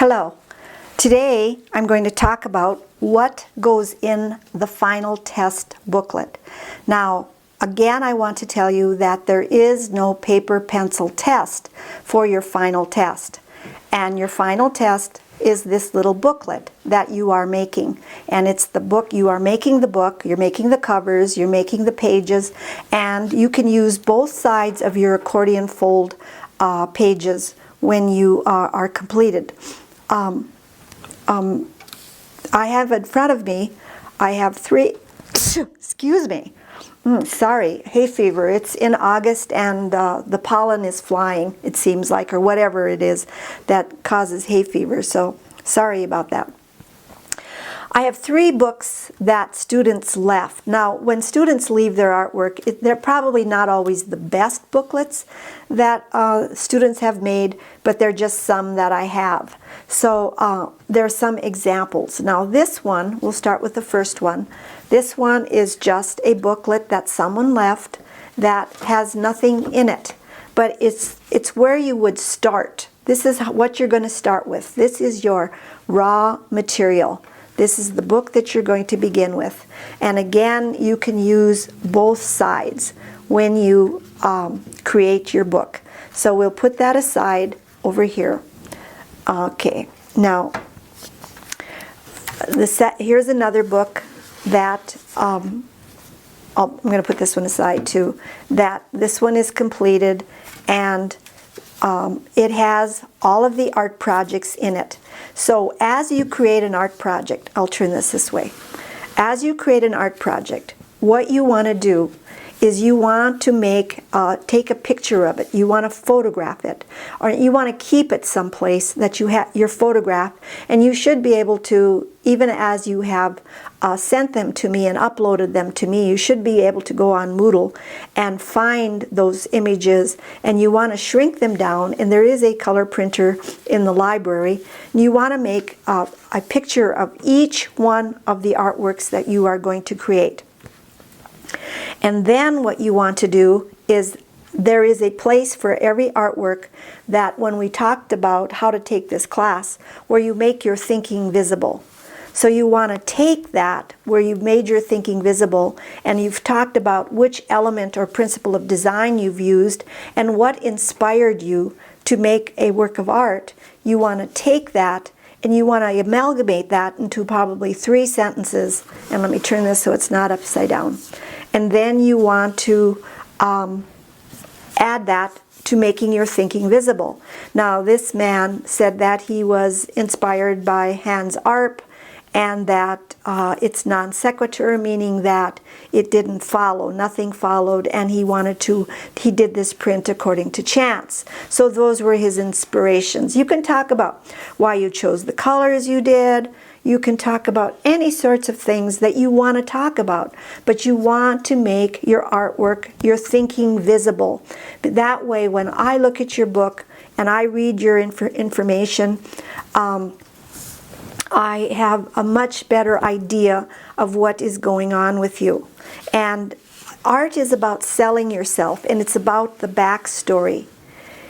Hello. Today I'm going to talk about what goes in the final test booklet. Now, again, I want to tell you that there is no paper pencil test for your final test. And your final test is this little booklet that you are making. And it's the book, you are making the book, you're making the covers, you're making the pages, and you can use both sides of your accordion fold pages when you are completed. I have in front of me, I have three, excuse me, sorry, hay fever. It's in August and the pollen is flying, it seems like, or whatever it is that causes hay fever, so sorry about that. I have 3 books that students left. Now, when students leave their artwork, they're probably not always the best booklets that students have made, but they're just some that I have. So there are some examples. Now this one, we'll start with the first one. This one is just a booklet that someone left that has nothing in it, but it's where you would start. This is what you're going to start with. This is your raw material. This is the book that you're going to begin with. And again, you can use both sides when you create your book. So we'll put that aside over here. Okay, now here's another book that I'm going to put this one aside too. That this one is completed, and it has all of the art projects in it. So as you create an art project, I'll turn this way. As you create an art project, what you want to do is you want to take a picture of it. You want to photograph it, or you want to keep it someplace that you have your photograph, and you should be able to, even as you have sent them to me and uploaded them to me, you should be able to go on Moodle and find those images, and you want to shrink them down, and there is a color printer in the library. You want to make a picture of each one of the artworks that you are going to create. And then what you want to do is, there is a place for every artwork that when we talked about how to take this class, where you make your thinking visible. So you want to take that where you've made your thinking visible, and you've talked about which element or principle of design you've used and what inspired you to make a work of art. You want to take that and you want to amalgamate that into probably 3 sentences. And let me turn this so it's not upside down. And then you want to add that to making your thinking visible. Now, this man said that he was inspired by Hans Arp, and that it's non sequitur, meaning that it didn't follow, nothing followed, and he did this print according to chance. So those were his inspirations. You can talk about why you chose the colors you did. You can talk about any sorts of things that you want to talk about, but you want to make your artwork, your thinking visible. That way, when I look at your book and I read your information, I have a much better idea of what is going on with you. And art is about selling yourself, and it's about the backstory.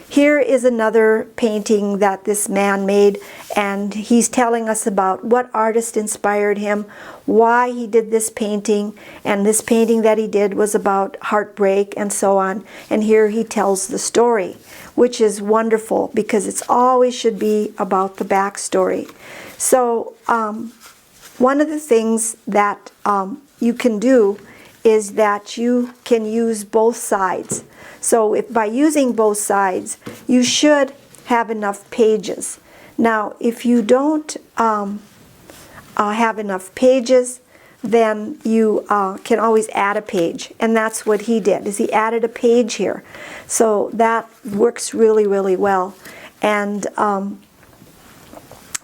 Here is another painting that this man made, and he's telling us about what artist inspired him, why he did this painting, and this painting that he did was about heartbreak and so on. And here he tells the story, which is wonderful because it's always should be about the backstory. So one of the things that you can do is that you can use both sides. So by using both sides, you should have enough pages. Now, if you don't have enough pages, then you can always add a page. And that's what he did, is he added a page here. So that works really, really well. And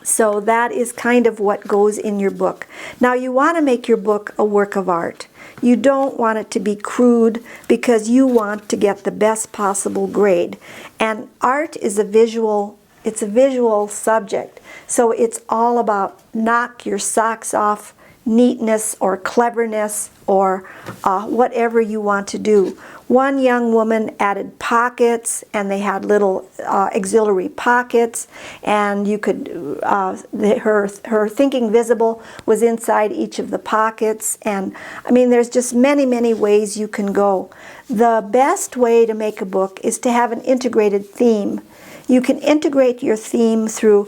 so that is kind of what goes in your book. Now, you want to make your book a work of art. You don't want it to be crude because you want to get the best possible grade. And art is it's a visual subject. So it's all about knock your socks off neatness or cleverness or whatever you want to do. One young woman added pockets, and they had little auxiliary pockets, and you could, her Thinking Visible was inside each of the pockets. And I mean, there's just many, many ways you can go. The best way to make a book is to have an integrated theme. You can integrate your theme through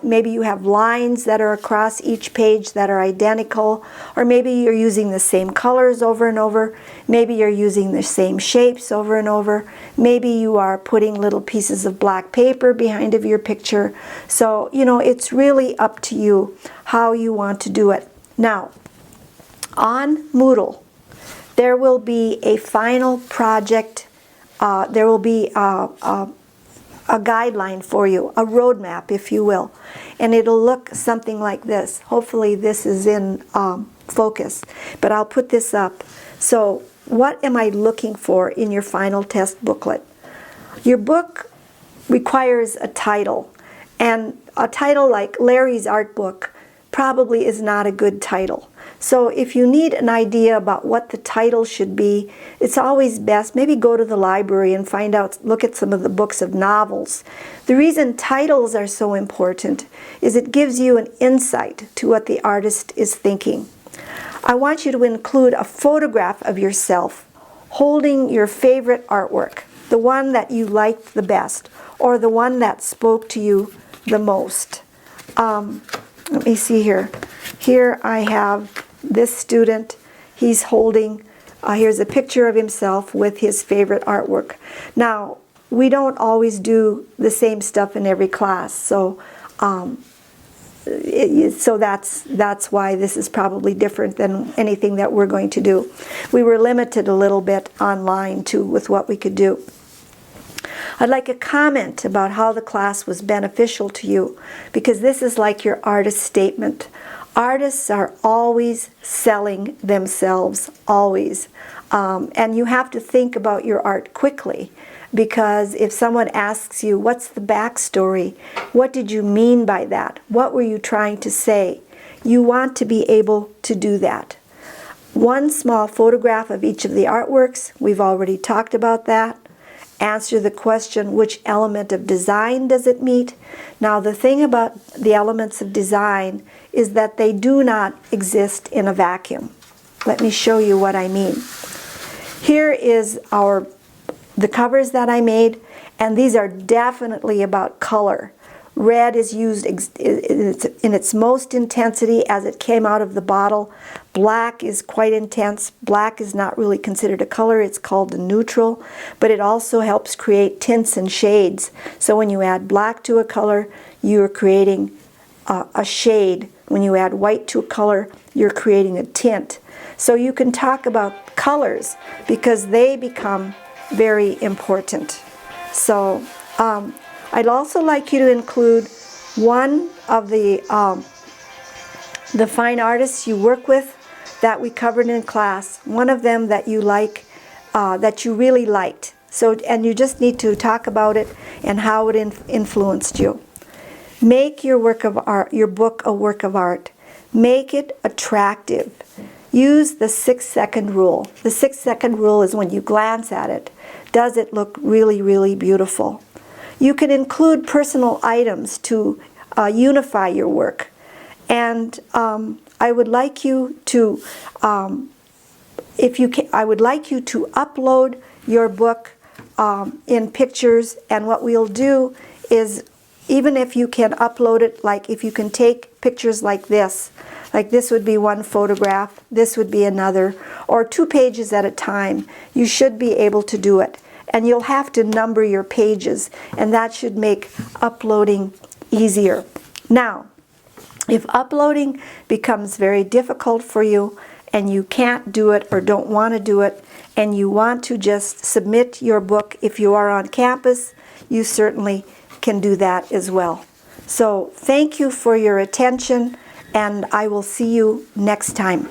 maybe you have lines that are across each page that are identical, or maybe you're using the same colors over and over, maybe you're using the same shapes over and over, maybe you are putting little pieces of black paper behind of your picture. So, you know, it's really up to you how you want to do it. Now, on Moodle, there will be a final project, there will be a guideline for you, a roadmap, if you will. And it'll look something like this. Hopefully this is in focus, but I'll put this up. So what am I looking for in your final test booklet? Your book requires a title, and a title like Larry's Art Book probably is not a good title. So if you need an idea about what the title should be, it's always best, maybe go to the library and find out, look at some of the books of novels. The reason titles are so important is it gives you an insight to what the artist is thinking. I want you to include a photograph of yourself holding your favorite artwork, the one that you liked the best, or the one that spoke to you the most. Let me see here. Here I have this student. He's holding, here's a picture of himself with his favorite artwork. Now, we don't always do the same stuff in every class, so that's why this is probably different than anything that we're going to do. We were limited a little bit online too with what we could do. I'd like a comment about how the class was beneficial to you, because this is like your artist statement. Artists are always selling themselves, always. And you have to think about your art quickly, because if someone asks you, what's the backstory? What did you mean by that? What were you trying to say? You want to be able to do that. One small photograph of each of the artworks, we've already talked about that. Answer the question, which element of design does it meet? Now, the thing about the elements of design is that they do not exist in a vacuum. Let me show you what I mean. Here is the covers that I made, and these are definitely about color. Red is used in its most intensity as it came out of the bottle. Black is quite intense. Black is not really considered a color. It's called a neutral, but it also helps create tints and shades. So when you add black to a color, you're creating a shade. When you add white to a color, you're creating a tint. So you can talk about colors because they become very important. So I'd also like you to include one of the fine artists you work with that we covered in class, one of them that you like, that you really liked. So, and you just need to talk about it and how it influenced you. Make your work of art, your book, a work of art. Make it attractive. Use the 6-second rule. The 6-second rule is when you glance at it, does it look really, really beautiful? You can include personal items to unify your work. And I would like you to, I would like you to upload your book in pictures. And what we'll do is, even if you can upload it, like if you can take pictures like this would be one photograph, this would be another, or 2 pages at a time, you should be able to do it. And you'll have to number your pages, and that should make uploading easier. Now, if uploading becomes very difficult for you and you can't do it or don't want to do it, and you want to just submit your book if you are on campus, you certainly can do that as well. So thank you for your attention, and I will see you next time.